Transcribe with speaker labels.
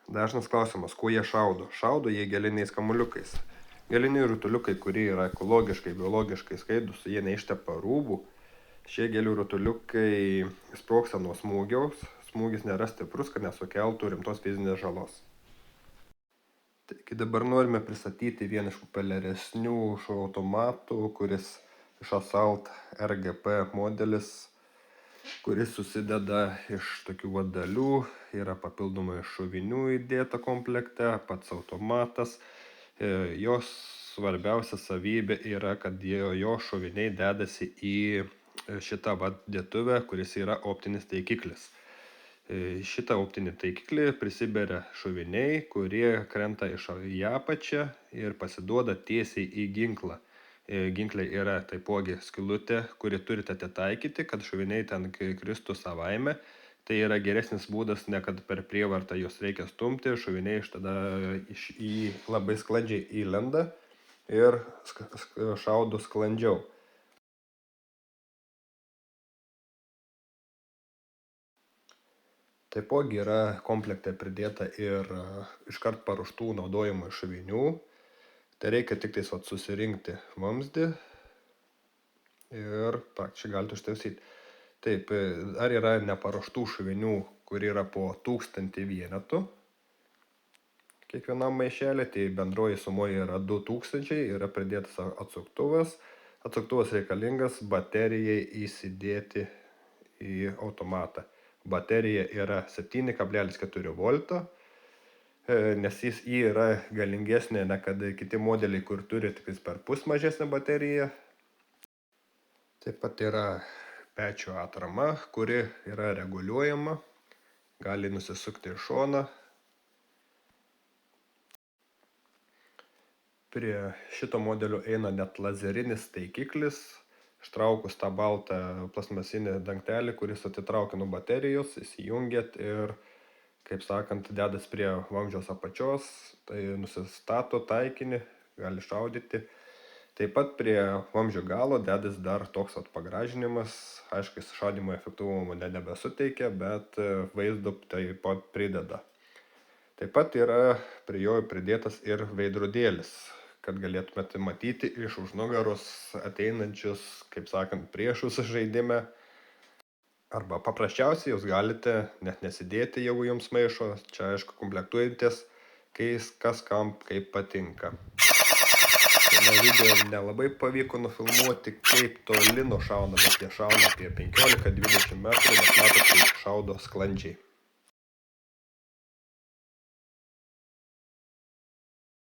Speaker 1: Dažnas klausimas, kuo jie šaudo? Šaudo jie geliniais kamuoliukais. Geliniai rutuliukai, kurie yra ekologiškai, biologiškai skaidrūs, jie neištepa rūbų. Šie gėlių rutuliukai sprogsta nuo smūgiaus. Smūgis nėra stiprus, kad nesukeltų rimtos fizinės žalos. Taigi dabar norime pristatyti vieną iš populiaresnių šou automatų, kuris iš Assault RGP modelis, kuris susideda iš tokių dalių, yra papildomai šovinių įdėta komplekte, pats automatas. Jos svarbiausia savybė yra, kad jo šoviniai dedasi į šitą dėtuvę, kuris yra optinis taikiklis. Šitą optinį taikiklį prisiberia šoviniai, kurie krenta į apačią ir pasiduoda tiesiai į ginklą. Ginkle yra taipogi skylutė, kuri turite atitaikyti, kad šoviniai ten kristų savaime. Tai yra geresnis būdas, ne kad per prievartą juos reikia stumti, šoviniai iš tada labai sklandžiai įlenda ir šaudo sklandžiau. Taipogi yra komplekte pridėta ir iškart paruoštų naudojimo šovinių. Tai reikia tik susirinkti vamzdį ir čia galite užtaisyti. Taip, ar yra neparuoštų šovinių, kur yra po 1000 vienetų. Kiekvienam maišelį, tai bendroji sumoje yra 2000, yra pridėtas atsuktuvas. Atsuktuvas reikalingas baterijai įsidėti į automatą. Baterija yra 7,4 volto, nes jis yra galingesnė ne kad kiti modeliai, kur turi tik per pus mažesnę bateriją. Taip pat yra pečio atrama, kuri yra reguliuojama, gali nusisukti į šoną. Prie šito modelio eina net lazerinis taikiklis. Ištraukus tą baltą plastmasinį dangtelį, kuris atitraukia nuo baterijos, įsijungiat ir, kaip sakant, dedas prie vamzdžios apačios, tai nusistato taikinį, gali šaudyti. Taip pat prie vamzdžio galo dedas dar toks pagražinimas, aišku, šaudymo efektyvumo nebesuteikia, bet vaizdo taip pat prideda. Taip pat yra prie jo pridėtas ir veidrodėlis, kad galėtumėte matyti iš už nugaros ateinančius, kaip sakant, priešus žaidime. Arba paprasčiausiai jūs galite net nesidėti, jeigu jums maišo. Čia, aišku, komplektuojantės, kas kam kaip patinka. Video nelabai pavyko nufilmuoti, kaip toli nušauna, bet jie šauna apie 15-20 metrų, bet matot, kaip šaudo sklandžiai.